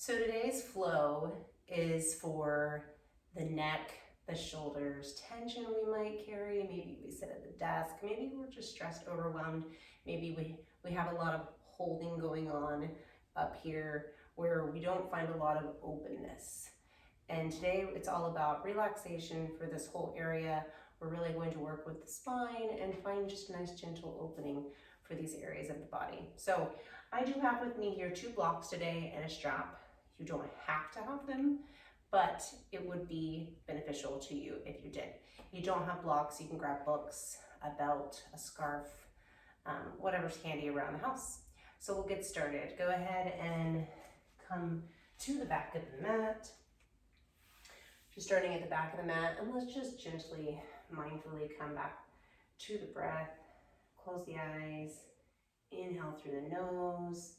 So today's flow is for the neck, the shoulders, tension we might carry. Maybe we sit at the desk, maybe we're just stressed, overwhelmed. Maybe we have a lot of holding going on up here where we don't find a lot of openness. And today it's all about relaxation for this whole area. We're really going to work with the spine and find just a nice gentle opening for these areas of the body. So I do have with me here 2 blocks today and a strap. You don't have to have them, but it would be beneficial to you if you did. If you don't have blocks, you can grab books, a belt, a scarf, whatever's handy around the house. So we'll get started. Go ahead and come to the back of the mat. Just starting at the back of the mat, and let's just gently, mindfully come back to the breath. Close the eyes, inhale through the nose,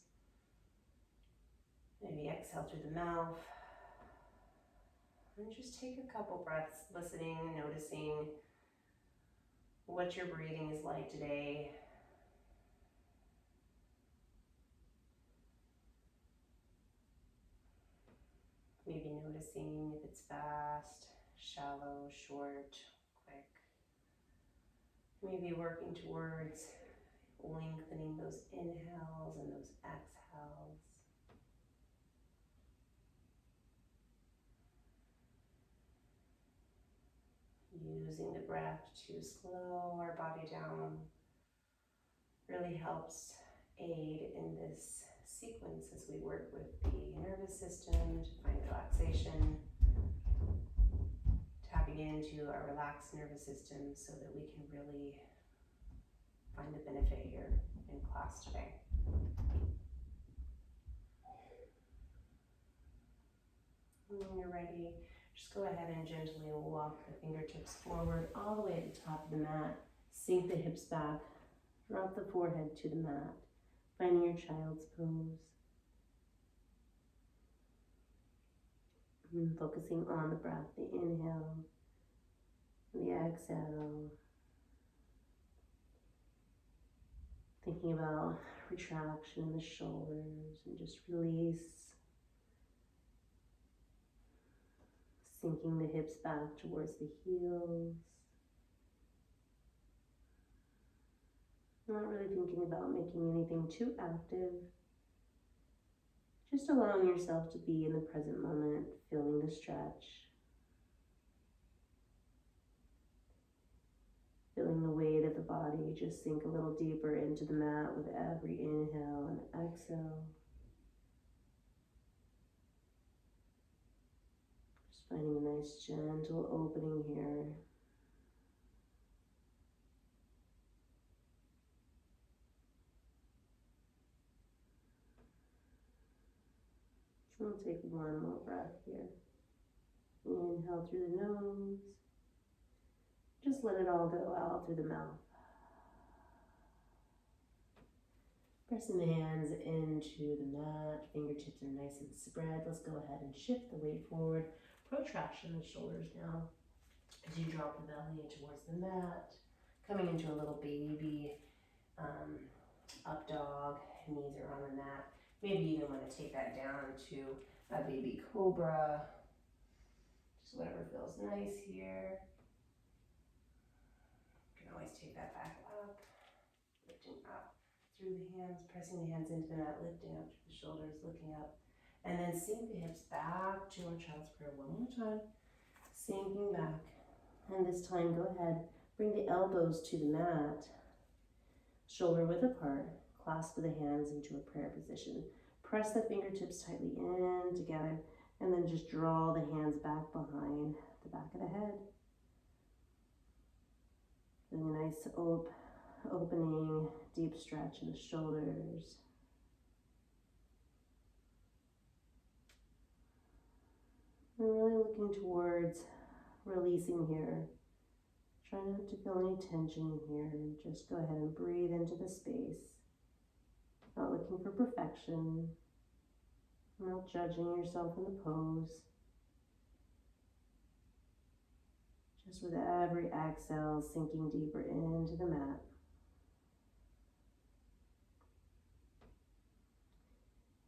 maybe exhale through the mouth. And just take a couple breaths, listening, noticing what your breathing is like today. Maybe noticing if it's fast, shallow, short, quick. Maybe working towards lengthening those inhales and those exhales. Using the breath to slow our body down really helps aid in this sequence as we work with the nervous system to find relaxation, tapping into our relaxed nervous system so that we can really find the benefit here in class today. And when you're ready, just go ahead and gently walk the fingertips forward all the way at the top of the mat. Sink the hips back, drop the forehead to the mat, finding your child's pose. And focusing on the breath, the inhale, the exhale. Thinking about retraction in the shoulders and just release. Sinking the hips back towards the heels. Not really thinking about making anything too active. Just allowing yourself to be in the present moment, feeling the stretch. Feeling the weight of the body just sink a little deeper into the mat with every inhale and exhale. Just finding a nice gentle opening here. We'll take one more breath here. Inhale through the nose. Just let it all go out through the mouth. Pressing the hands into the mat. Fingertips are nice and spread. Let's go ahead and shift the weight forward. Protraction the shoulders now as you drop the belly towards the mat. Coming into a little baby up dog. Knees are on the mat. Maybe you even want to take that down to a baby cobra. Just whatever feels nice here. You can always take that back up. Lifting up through the hands, pressing the hands into the mat, lifting up through the shoulders, looking up. And then sink the hips back to our child's prayer one more time. Sinking back. And this time, go ahead, bring the elbows to the mat. Shoulder width apart. Clasp the hands into a prayer position. Press the fingertips tightly in together, and then just draw the hands back behind the back of the head. Feeling a nice opening, deep stretch in the shoulders. And really looking towards releasing here. Try not to feel any tension here. Just go ahead and breathe into the space. Not looking for perfection, not judging yourself in the pose. Just with every exhale, sinking deeper into the mat.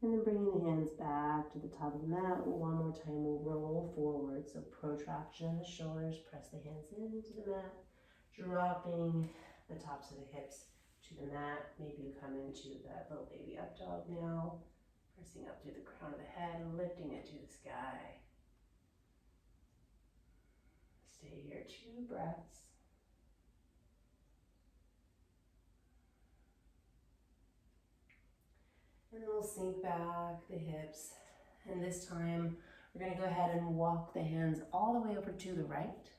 And then bringing the hands back to the top of the mat. One more time, we'll roll forward. So protraction in the shoulders, press the hands into the mat, dropping the tops of the hips to the mat. Maybe you come into that little baby up dog now, pressing up through the crown of the head, lifting it to the sky. Stay here, 2 breaths. And then we'll sink back the hips. And this time, we're going to go ahead and walk the hands all the way over to the right.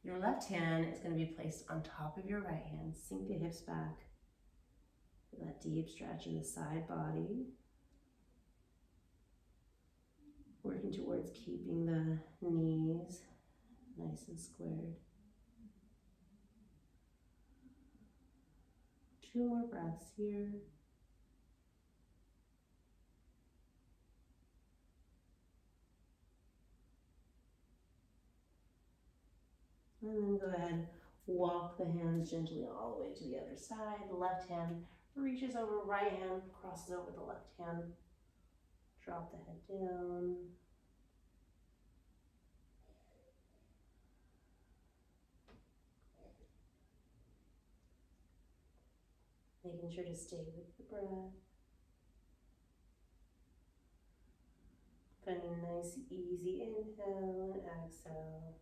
Your left hand is going to be placed on top of your right hand. Sink the hips back. Feel that deep stretch in the side body. Working towards keeping the knees nice and squared. 2 more breaths here. And then go ahead, walk the hands gently all the way to the other side. The left hand reaches over, right hand crosses over the left hand. Drop the head down. Making sure to stay with the breath. Finding a nice, easy inhale and exhale.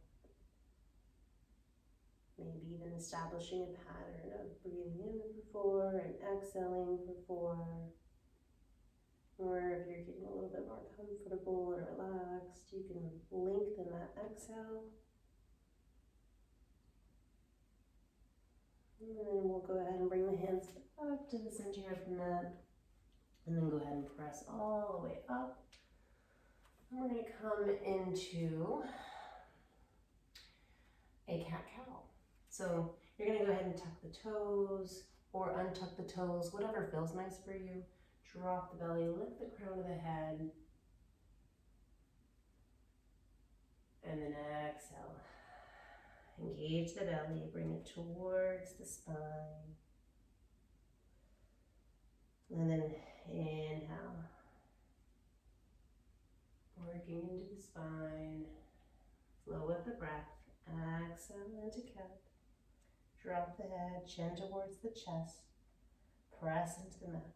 Maybe even establishing a pattern of breathing in for 4 and exhaling for 4. Or if you're getting a little bit more comfortable and relaxed, you can lengthen that exhale. And then we'll go ahead and bring the hands up to the center of the mat. And then go ahead and press all the way up. And we're going to come into a cat-cow. So you're going to go ahead and tuck the toes or untuck the toes, whatever feels nice for you. Drop the belly, lift the crown of the head. And then exhale. Engage the belly, bring it towards the spine. And then inhale. Working into the spine. Flow with the breath. Exhale into cat. Drop the head, chin towards the chest. Press into the mat.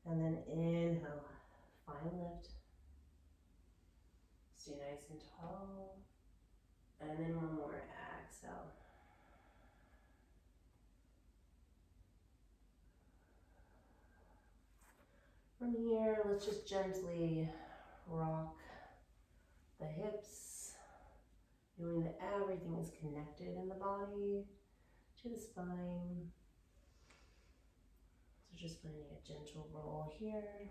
And then inhale. Final lift. Stay nice and tall. And then one more, exhale. From here, let's just gently rock the hips, knowing that everything is connected in the body to the spine. So just finding a gentle roll here.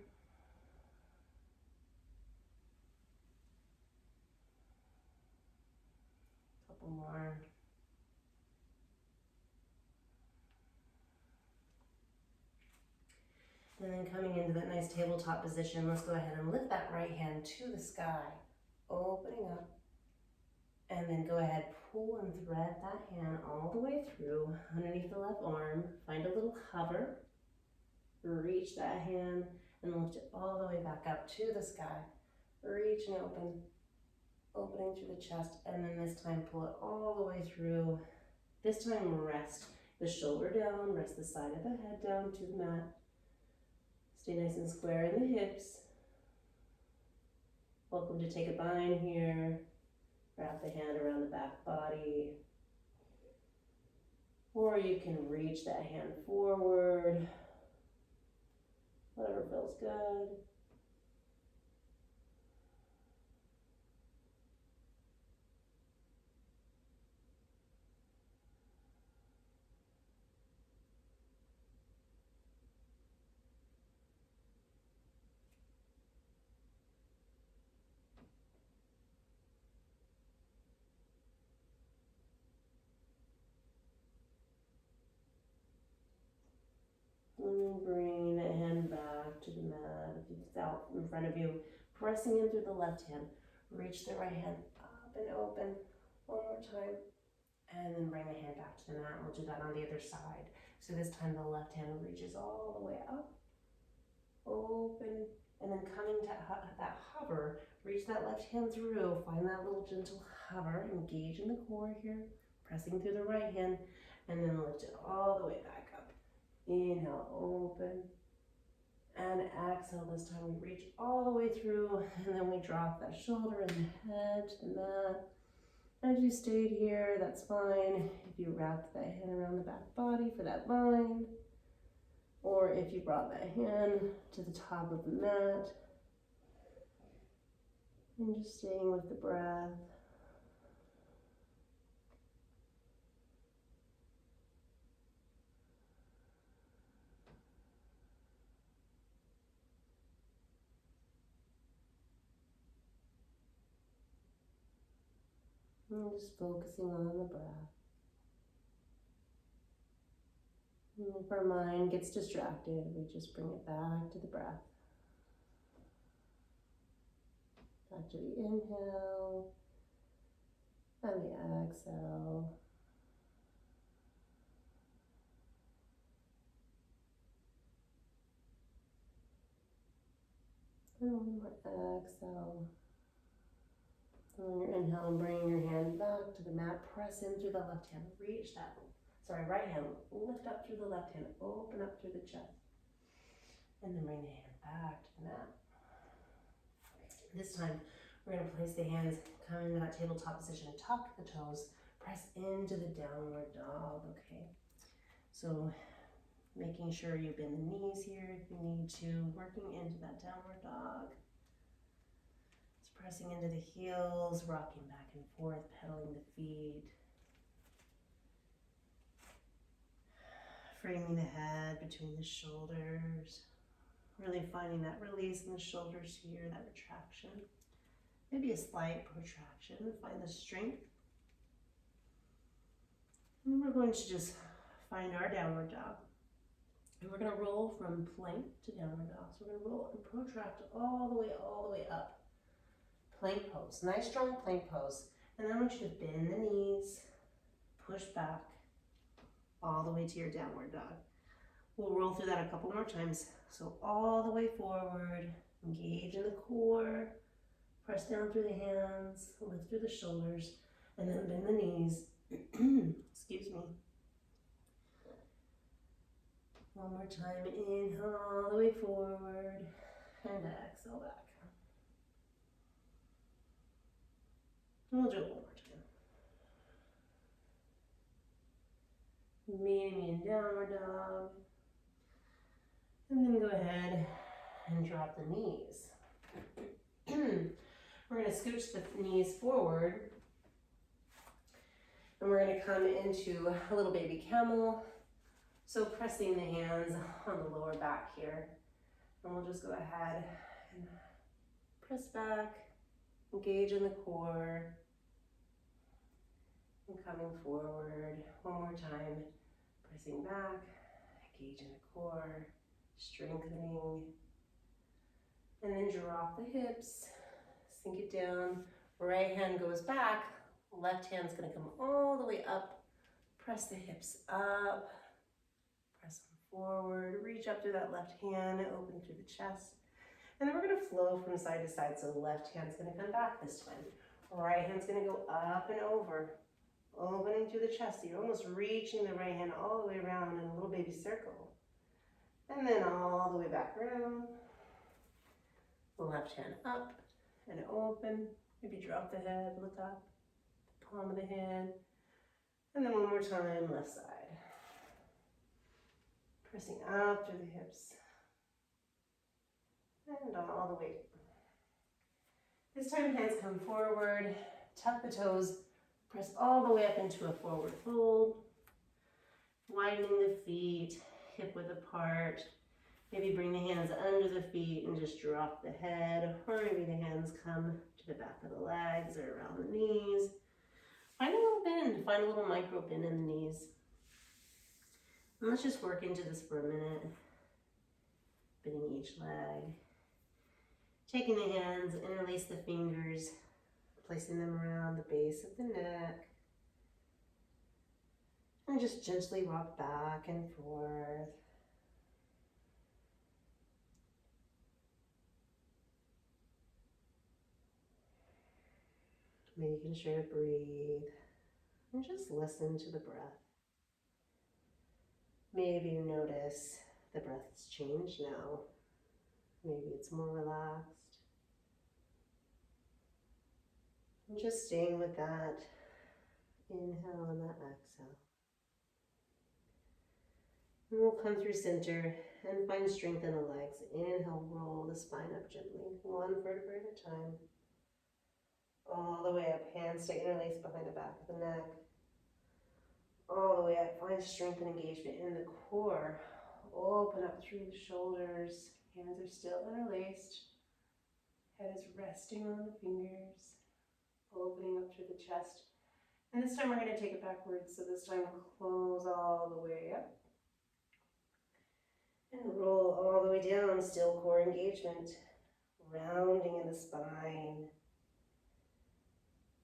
Couple more. And then coming into that nice tabletop position, let's go ahead and lift that right hand to the sky, opening up. And then go ahead, pull and thread that hand all the way through underneath the left arm. Find a little hover. Reach that hand and lift it all the way back up to the sky. Reach and open, opening through the chest. And then this time pull it all the way through. This time rest the shoulder down, rest the side of the head down to the mat. Stay nice and square in the hips. Welcome to take a bind here. Wrap the hand around the back body. Or you can reach that hand forward. Whatever feels good. And then bring the hand back to the mat. If it's out in front of you, pressing in through the left hand. Reach the right hand up and open. One more time. And then bring the hand back to the mat. We'll do that on the other side. So this time the left hand reaches all the way up. Open And then coming to that hover, reach that left hand through, find that little gentle hover, engage in the core here, pressing through the right hand, and then lift it all the way back up. Inhale, open, and exhale. This time we reach all the way through, and then we drop that shoulder and the head to the mat. As you stayed here, that's fine. If you wrapped that hand around the back body for that bind, or if you brought that hand to the top of the mat, and just staying with the breath. And just focusing on the breath. And if our mind gets distracted, we just bring it back to the breath. Back to the inhale and the exhale. And one more exhale. And when you're inhaling, bring your hand back to the mat, press in through the left hand, reach that, right hand, lift up through the left hand, open up through the chest. And then bring the hand back to the mat. This time, we're going to place the hands, come into that tabletop position, tuck the toes, press into the downward dog, okay? So, making sure you bend the knees here if you need to, working into that downward dog. Just pressing into the heels, rocking back and forth, pedaling the feet. Framing the head between the shoulders. Really finding that release in the shoulders here, that retraction. Maybe a slight protraction. Find the strength. And we're going to just find our downward dog. And we're going to roll from plank to downward dog. So we're going to roll and protract all the way up. Plank pose. Nice strong plank pose. And then I want you to bend the knees, push back all the way to your downward dog. We'll roll through that a couple more times. So all the way forward, engage in the core, press down through the hands, lift through the shoulders, and then bend the knees. Excuse me. One more time, inhale all the way forward, and exhale back. And we'll do it one more time. Meeting in downward dog. And then go ahead and drop the knees. We're going to scooch the knees forward. And we're going to come into a little baby camel. So pressing the hands on the lower back here. And we'll just go ahead and press back, engage in the core. And coming forward one more time. Pressing back, engage in the core. Strengthening, and then drop the hips, sink it down, right hand goes back, left hand's gonna come all the way up, press the hips up, press them forward, reach up through that left hand, open through the chest, and then we're gonna flow from side to side, so the left hand's gonna come back this time, right hand's gonna go up and over, opening through the chest, so you're almost reaching the right hand all the way around in a little baby circle. And then all the way back around. The left hand up and open. Maybe drop the head, look up, palm of the hand. And then one more time, left side. Pressing up through the hips. And all the way. This time hands come forward, tuck the toes, press all the way up into a forward fold. Widening the feet. Hip width apart. Maybe bring the hands under the feet and just drop the head, or maybe the hands come to the back of the legs or around the knees. Find a little bend, find a little micro bend in the knees. And let's just work into this for a minute. Bending each leg. Taking the hands, interlace the fingers, placing them around the base of the neck. And just gently rock back and forth. Making sure to breathe and just listen to the breath. Maybe you notice the breath's changed now. Maybe it's more relaxed. And just staying with that inhale and that exhale. And we'll come through center and find strength in the legs. Inhale, roll the spine up gently, one vertebrae at a time. All the way up, hands stay interlaced behind the back of the neck. All the way up, find strength and engagement in the core. Open up through the shoulders. Hands are still interlaced. Head is resting on the fingers. Opening up through the chest. And this time we're going to take it backwards. So this time we'll close all the way up. And roll all the way down, still core engagement. Rounding in the spine.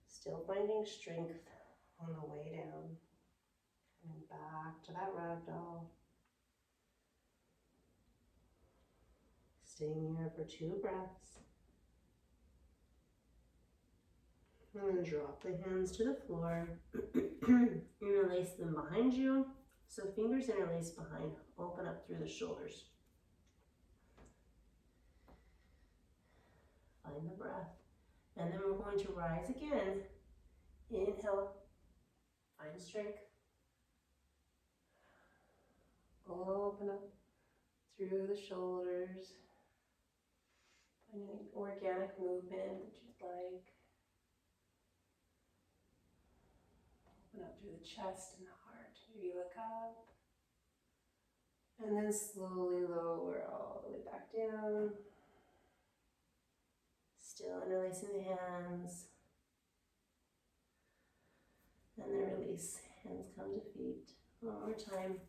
Still finding strength on the way down. Coming back to that ragdoll. Staying here for 2 breaths. And then drop the hands to the floor. Interlace them behind you. So fingers interlace behind. Open up through the shoulders. Find the breath. And then we're going to rise again. Inhale. Find strength. Open up through the shoulders. Find any organic movement that you'd like. Open up through the chest and the heart. Maybe look up. And then slowly lower all the way back down. Still interlacing the hands. And then release. Hands come to feet. One more time.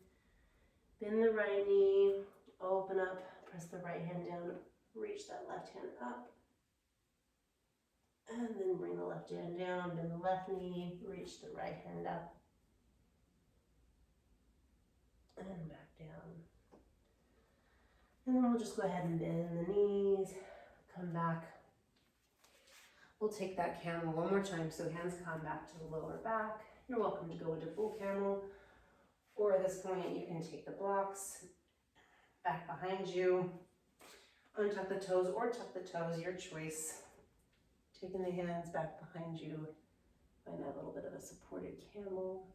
Bend the right knee. Open up. Press the right hand down. Reach that left hand up. And then bring the left hand down. Bend the left knee. Reach the right hand up. And back down. And then we'll just go ahead and bend the knees. Come back. We'll take that camel one more time. So hands come back to the lower back. You're welcome to go into full camel. Or at this point, you can take the blocks back behind you. Untuck the toes or tuck the toes, your choice. Taking the hands back behind you. Find that little bit of a supported camel.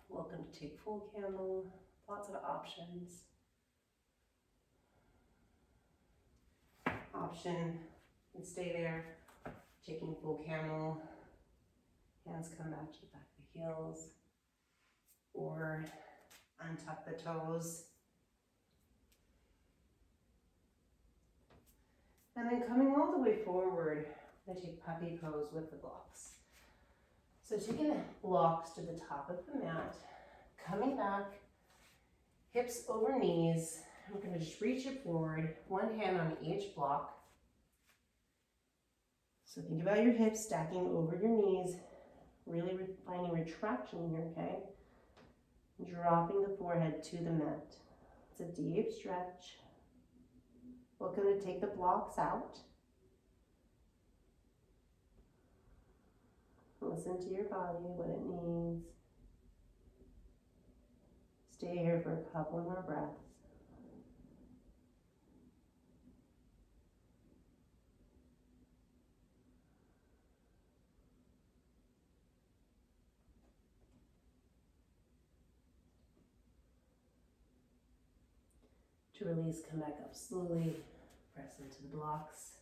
Welcome to take full camel. Lots of options. Option, and stay there. Taking full camel. Hands come back to the back of the heels. Or untuck the toes. And then coming all the way forward, I'm going to take puppy pose with the blocks. So taking the blocks to the top of the mat, coming back, hips over knees. I'm going to just reach it forward, one hand on each block. So think about your hips stacking over your knees, really finding retraction here, okay? Dropping the forehead to the mat. It's a deep stretch. Welcome to take the blocks out. Listen to your body, what it needs. Stay here for a couple more breaths. To release, come back up slowly, press into the blocks.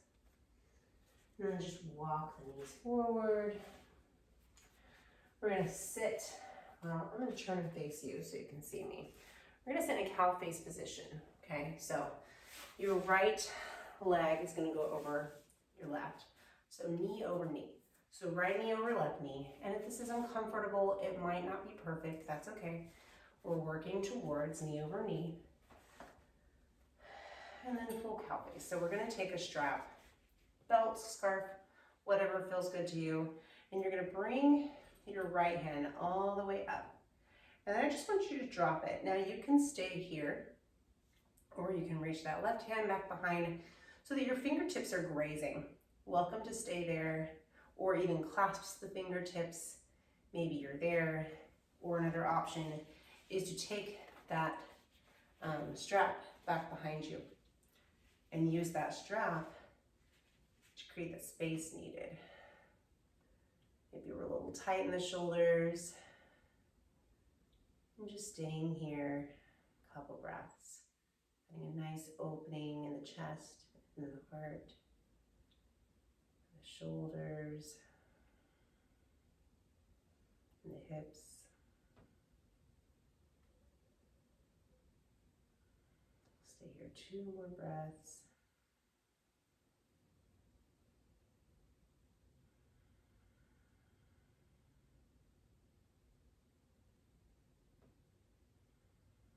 And then just walk the knees forward. We're going to sit, well, I'm going to turn and face you so you can see me. We're going to sit in a cow face position, okay? So your right leg is going to go over your left. So knee over knee. So right knee over left knee. And if this is uncomfortable, it might not be perfect, that's okay. We're working towards knee over knee. And then full cow face. So we're going to take a strap, belt, scarf, whatever feels good to you. And you're going to bring your right hand all the way up. And then I just want you to drop it. Now you can stay here, or you can reach that left hand back behind so that your fingertips are grazing. welcome to stay there, or even clasps the fingertips. Maybe you're there. Or another option is to take that strap back behind you and use that strap to create the space needed. Maybe we're a little tight in the shoulders. And just staying here, a couple breaths. Getting a nice opening in the chest, in the heart, the shoulders, and the hips. Stay here 2 more breaths.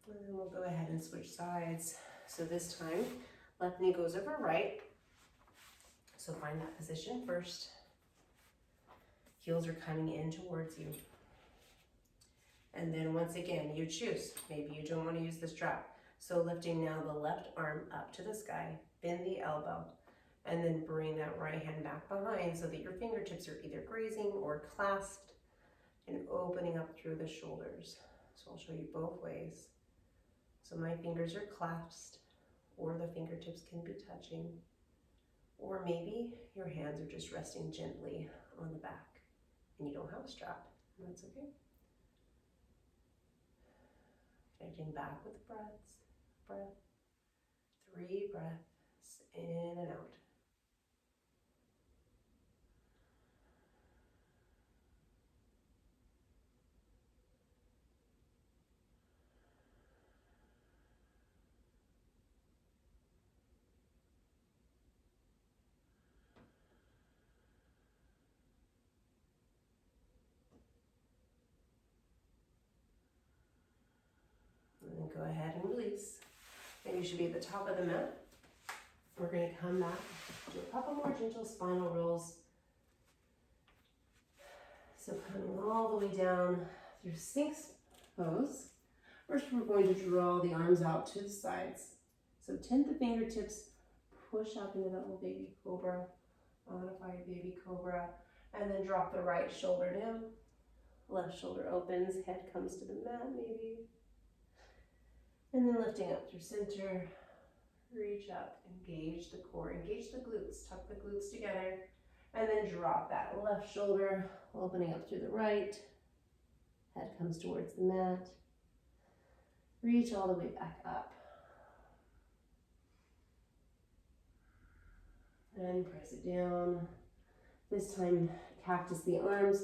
And then we'll go ahead and switch sides. So this time, left knee goes over right. So find that position first. Heels are coming in towards you. And then once again, you choose. Maybe you don't want to use the strap. So lifting now the left arm up to the sky, bend the elbow, and then bring that right hand back behind so that your fingertips are either grazing or clasped and opening up through the shoulders. So I'll show you both ways. So my fingers are clasped, or the fingertips can be touching, or maybe your hands are just resting gently on the back and you don't have a strap, and that's okay. Connecting back with breaths. Breath. 3 breaths in and out. And then go ahead and release. And you should be at the top of the mat. We're going to come back, do a couple more gentle spinal rolls. So coming all the way down through Sphinx pose. First, we're going to draw the arms out to the sides. So tend the fingertips, push up into that little baby cobra, modified baby cobra, and then drop the right shoulder down. Left shoulder opens, head comes to the mat maybe. And then lifting up through center, reach up, engage the core, engage the glutes, tuck the glutes together, and then drop that left shoulder, opening up through the right. Head comes towards the mat. Reach all the way back up. And press it down. This time, cactus the arms.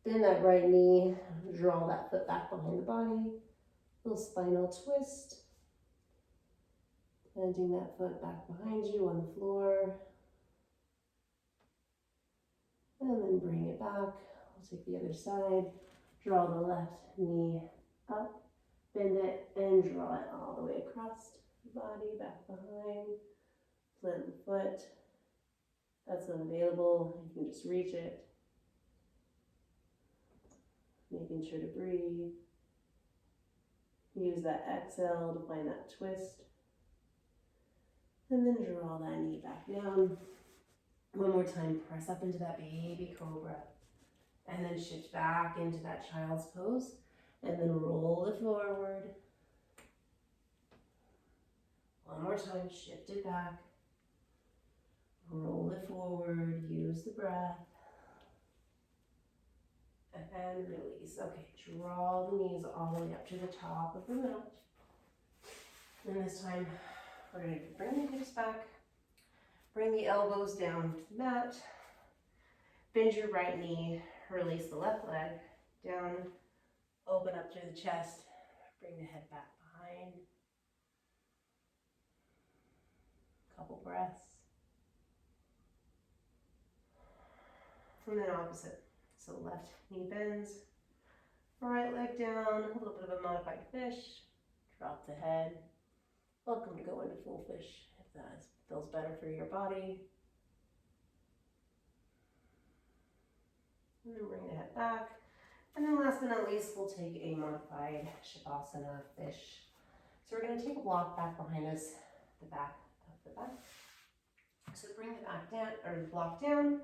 Bend that right knee, draw that foot back behind the body. Little spinal twist. Planting that foot back behind you on the floor. And then bring it back. We'll take the other side. Draw the left knee up. Bend it and draw it all the way across the body, back behind. Plant the foot. That's not available. You can just reach it. Making sure to breathe. Use that exhale to find that twist. And then draw that knee back down. One more time, press up into that baby cobra. And then shift back into that child's pose. And then roll it forward. One more time, shift it back. Roll it forward, use the breath. And release. Okay, draw the knees all the way up to the top of the mat. And this time, we're going to bring the hips back. Bring the elbows down to the mat. Bend your right knee. Release the left leg down. Open up through the chest. Bring the head back behind. Couple breaths. And then opposite. So left knee bends. Right leg down. A little bit of a modified fish. Drop the head. Welcome to go into full fish if that feels better for your body. And then bring the head back. And then last but not least, we'll take a modified Shavasana fish. So we're going to take a block back behind us, the back of the back. So bring the back down, or the block down,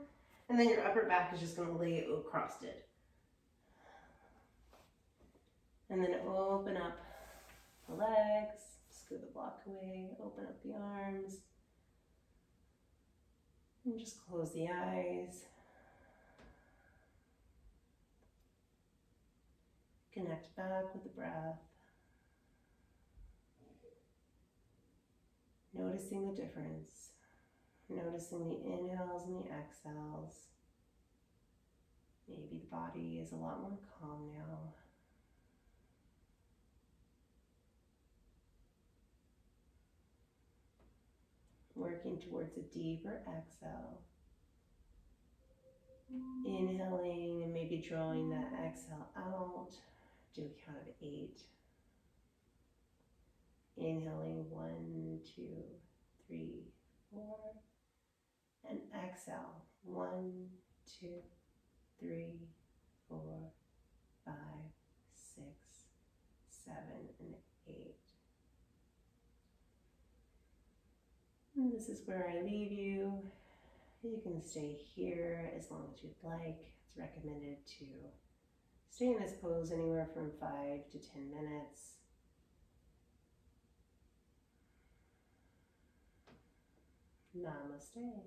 and then your upper back is just going to lay across it. And then open up the legs, scoot the block away, open up the arms, and just close the eyes. Connect back with the breath. Noticing the difference. Noticing the inhales and the exhales. Maybe the body is a lot more calm now. Working towards a deeper exhale. Inhaling and maybe drawing that exhale out. Do a count of 8. Inhaling 1, 2, 3, 4. And exhale 1, 2, 3, 4, 5, 6, 7, and 8. And this is where I leave you. You can stay here as long as you'd like. It's recommended to stay in this pose anywhere from 5 to 10 minutes. Namaste.